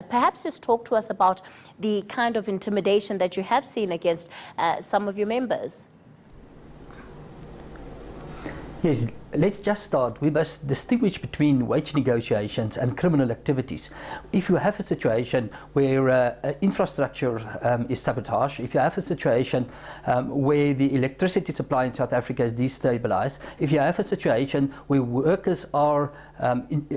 Perhaps just talk to us about the kind of intimidation that you have seen against some of your members. Yes, let's just start. We must distinguish between wage negotiations and criminal activities. If you have a situation where infrastructure is sabotaged, if you have a situation where the electricity supply in South Africa is destabilized, if you have a situation where workers are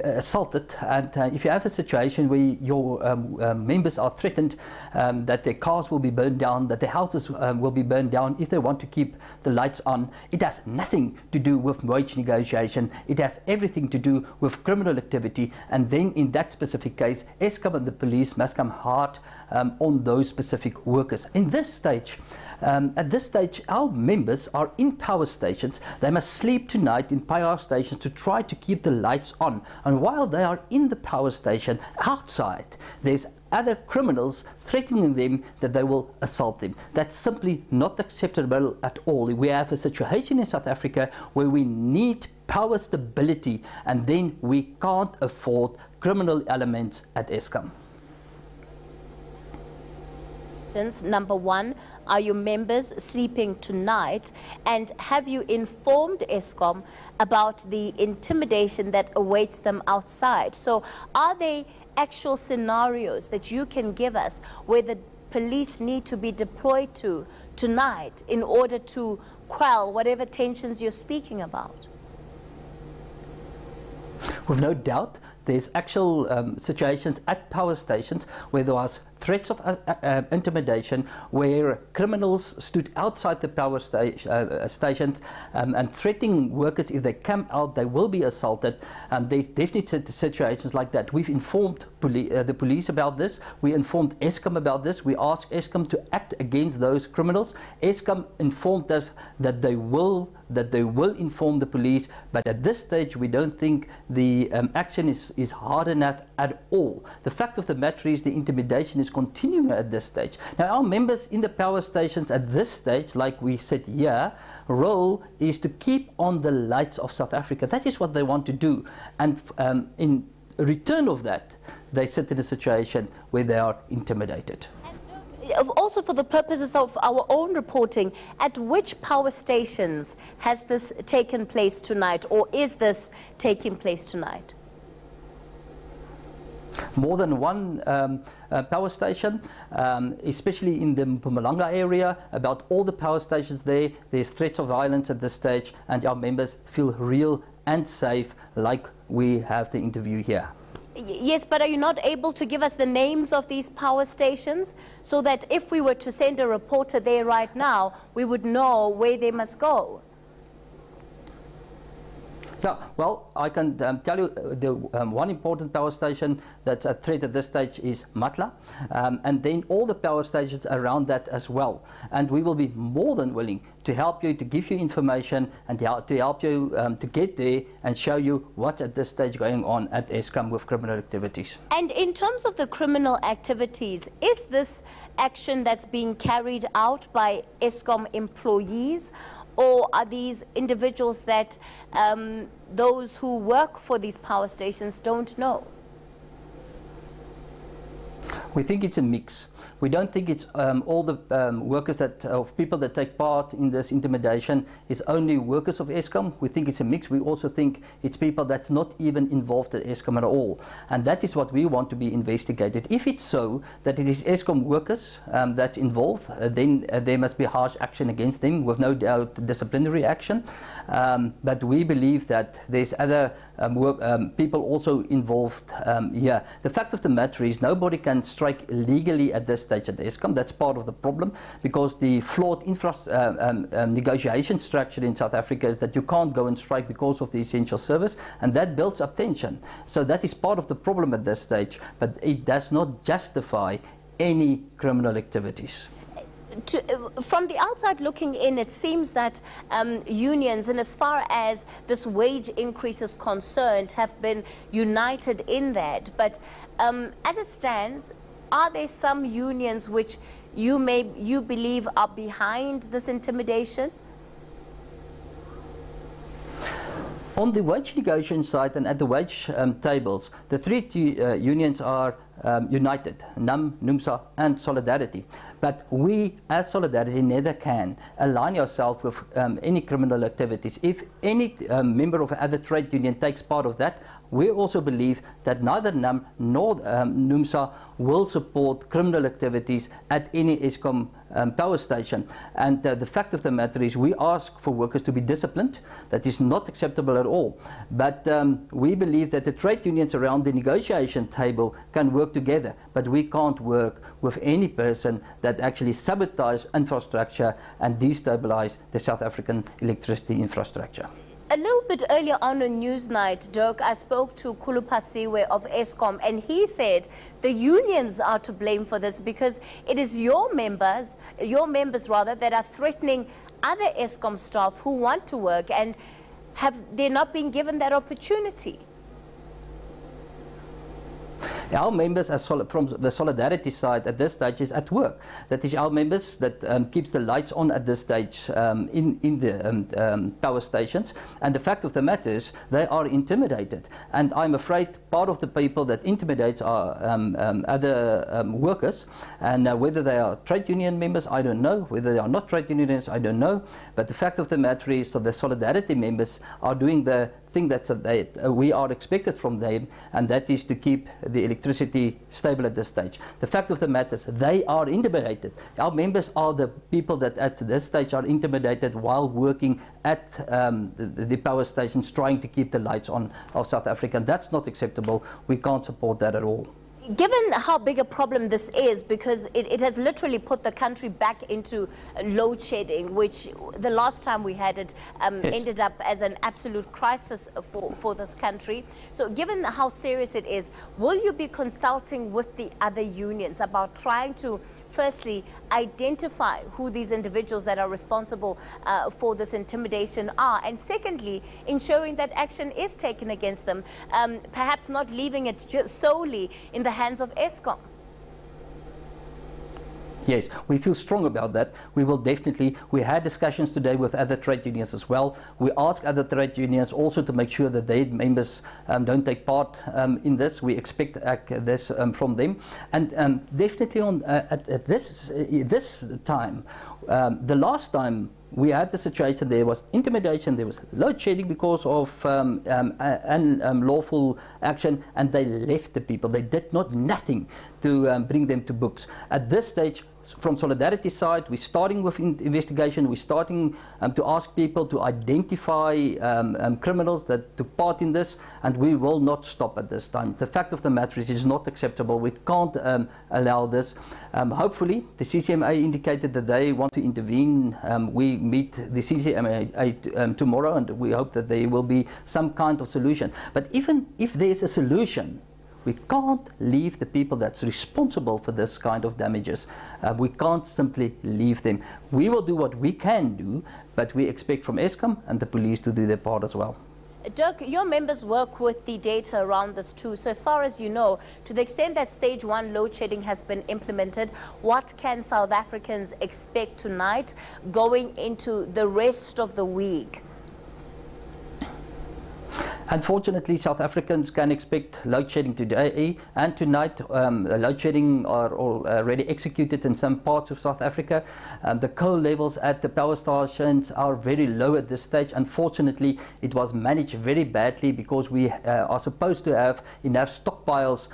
assaulted, and if you have a situation where your members are threatened that their cars will be burned down, that their houses will be burned down if they want to keep the lights on, it has nothing to do with wage negotiation. It has everything to do with criminal activity, and then in that specific case, Eskom and the police must come hard on those specific workers. In this stage, at this stage, our members are in power stations. They must sleep tonight in power stations to try to keep the lights on. And while they are in the power station, outside, there's other criminals threatening them that they will assault them. That's simply not acceptable at all. We have a situation in South Africa where we need power stability, and then we can't afford criminal elements at Eskom. Number one, are your members sleeping tonight? And have you informed Eskom about the intimidation that awaits them outside? So are they actual scenarios that you can give us where the police need to be deployed to tonight in order to quell whatever tensions you're speaking about? With no doubt, there's actual situations at power stations where there was threats of intimidation, where criminals stood outside the power stations and threatening workers if they come out, they will be assaulted. There's definitely situations like that. We've informed the police about this. We informed Eskom about this. We asked Eskom to act against those criminals. Eskom informed us that they will inform the police, but at this stage we don't think the action is hard enough at all. The fact of the matter is the intimidation is continuing at this stage. Now our members in the power stations at this stage, like we said here, role is to keep on the lights of South Africa. That is what they want to do, and in return of that they sit in a situation where they are intimidated. Also, for the purposes of our own reporting, at which power stations has this taken place tonight, or is this taking place tonight? More than one power station, especially in the Mpumalanga area. About all the power stations there's threats of violence at this stage, and our members feel real and safe, like we have the interview here. Yes, but are you not able to give us the names of these power stations so that if we were to send a reporter there right now, we would know where they must go? Yeah, well, I can tell you the one important power station that's a threat at this stage is Matla, and then all the power stations around that as well. And we will be more than willing to help you, to give you information, and to help you to get there and show you what's at this stage going on at Eskom with criminal activities. And in terms of the criminal activities, is this action that's being carried out by Eskom employees, or are these individuals that those who work for these power stations don't know? We think it's a mix. We don't think it's all the workers of people that take part in this intimidation is only workers of Eskom. We think it's a mix. We also think it's people that's not even involved at Eskom at all. And that is what we want to be investigated. If it's so that it is Eskom workers that's involved, then there must be harsh action against them, with no doubt disciplinary action. But we believe that there's other people also involved here. The fact of the matter is nobody can strike legally at this stage at Eskom. That's part of the problem, because the flawed negotiation structure in South Africa is that you can't go and strike because of the essential service, and that builds up tension. So that is part of the problem at this stage, but it does not justify any criminal activities. From the outside looking in, it seems that unions, and as far as this wage increase is concerned, have been united in that. But as it stands, are there some unions which you believe are behind this intimidation? On the wage negotiation side and at the wage tables, the three unions are united, NUM, NUMSA and Solidarity. But we as Solidarity neither can align ourselves with any criminal activities. If any member of other trade union takes part of that, we also believe that neither NUM nor NUMSA will support criminal activities at any Eskom power station. And the fact of the matter is we ask for workers to be disciplined. That is not acceptable at all. But we believe that the trade unions around the negotiation table can work together. But we can't work with any person that actually sabotage infrastructure and destabilize the South African electricity infrastructure. A little bit earlier on Newsnight, Dirk, I spoke to Kulupasiwe of Eskom, and he said the unions are to blame for this because it is your members rather, that are threatening other Eskom staff who want to work and they're not being given that opportunity. Our members from the Solidarity side at this stage is at work. That is our members that keeps the lights on at this stage in the power stations. And the fact of the matter is they are intimidated. And I'm afraid part of the people that intimidate are other workers. And whether they are trade union members, I don't know. Whether they are not trade unionists, I don't know. But the fact of the matter is that the Solidarity members are doing the thing that we are expected from them, and that is to keep the electricity stable at this stage. The fact of the matter is they are intimidated. Our members are the people that at this stage are intimidated while working at the power stations trying to keep the lights on of South Africa. And that's not acceptable. We can't support that at all. Given how big a problem this is, because it has literally put the country back into load shedding, which the last time we had it yes, ended up as an absolute crisis for this country. So given how serious it is, will you be consulting with the other unions about trying to firstly identify who these individuals that are responsible for this intimidation are, and secondly ensuring that action is taken against them, perhaps not leaving it just solely in the hands of Eskom? Yes, we feel strong about that. We will definitely, we had discussions today with other trade unions as well. We ask other trade unions also to make sure that their members don't take part in this. We expect this from them. And definitely at this time, the last time we had the situation, there was intimidation, there was load shedding because of unlawful action, and they left the people. They did nothing to bring them to books. At this stage, from Solidarity side, we're starting with investigation. We're starting to ask people to identify criminals that took part in this, and we will not stop at this time. The fact of the matter is, it is not acceptable. We can't allow this. Hopefully, the CCMA indicated that they want to intervene. We meet the CCMA tomorrow, and we hope that there will be some kind of solution. But even if there's a solution, we can't leave the people that's responsible for this kind of damages. We can't simply leave them. We will do what we can do, but we expect from Eskom and the police to do their part as well. Dirk, your members work with the data around this too. So as far as you know, to the extent that stage 1 load shedding has been implemented, what can South Africans expect tonight going into the rest of the week? Unfortunately, South Africans can expect load shedding today and tonight. Load shedding are already executed in some parts of South Africa. The coal levels at the power stations are very low at this stage. Unfortunately, it was managed very badly because we are supposed to have enough stockpiles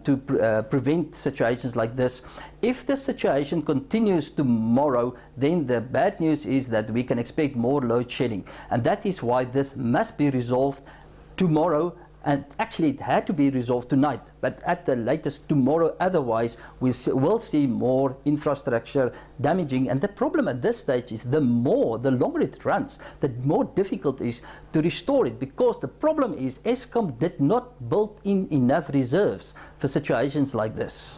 to prevent situations like this. If the situation continues tomorrow, then the bad news is that we can expect more load shedding. And that is why this must be resolved tomorrow. And actually it had to be resolved tonight, but at the latest tomorrow. Otherwise we will see more infrastructure damaging. And the problem at this stage is the longer it runs, the more difficult it is to restore it, because the problem is Eskom did not build in enough reserves for situations like this.